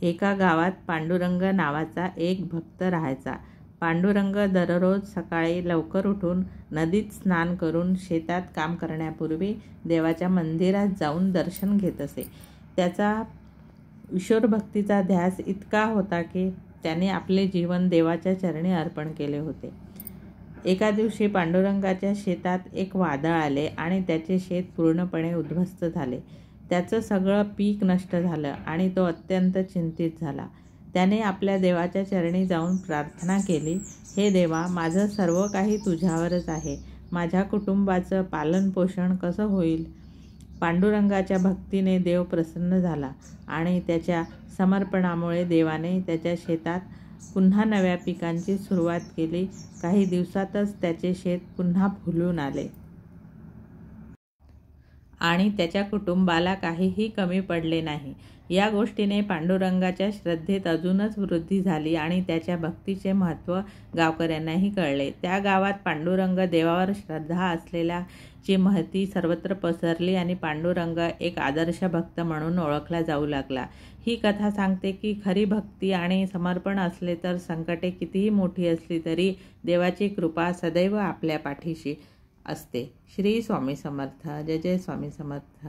एका गावात पांडुरंग नावाचा एक भक्त राहायचा. पांडुरंग दररोज सकाळी लवकर उठून नदीत स्नान करून शेतात काम करण्यापूर्वी देवाच्या मंदिरात जाऊन दर्शन घेत असे. त्याचा ईश्वरभक्तीचा ध्यास इतका होता की त्याने आपले जीवन देवाच्या चरणी अर्पण केले होते. एका दिवशी पांडुरंगाच्या शेतात एक वादळ आले आणि त्याचे शेत पूर्णपणे उद्ध्वस्त झाले. त्याचं सगळं पीक नष्ट झालं आणि तो अत्यंत चिंतित झाला. त्याने आपल्या देवाच्या चरणी जाऊन प्रार्थना केली, हे देवा, माझं सर्व काही तुझ्यावरच आहे. माझ्या कुटुंबाचं पालनपोषण कसं होईल? पांडुरंगाच्या भक्तीने देव प्रसन्न झाला आणि त्याच्या समर्पणामुळे देवाने त्याच्या शेतात पुन्हा नव्या पिकांची सुरुवात केली. काही दिवसातच त्याचे शेत पुन्हा फुलून आले आणि त्याच्या कुटुंबाला काहीही कमी पडले नाही. या गोष्टीने पांडुरंगाच्या श्रद्धेत अजूनच वृद्धी झाली आणि त्याच्या भक्तीचे महत्त्व गावकऱ्यांनाही कळले. त्या गावात पांडुरंग देवावर श्रद्धा असलेल्याची महती सर्वत्र पसरली आणि पांडुरंग एक आदर्श भक्त म्हणून ओळखला जाऊ लागला. ही कथा सांगते की खरी भक्ती आणि समर्पण असले तर संकटे कितीही मोठी असली तरी देवाची कृपा सदैव आपल्या पाठीशी असते. श्री स्वामी समर्थ. जय जय स्वामी समर्थ.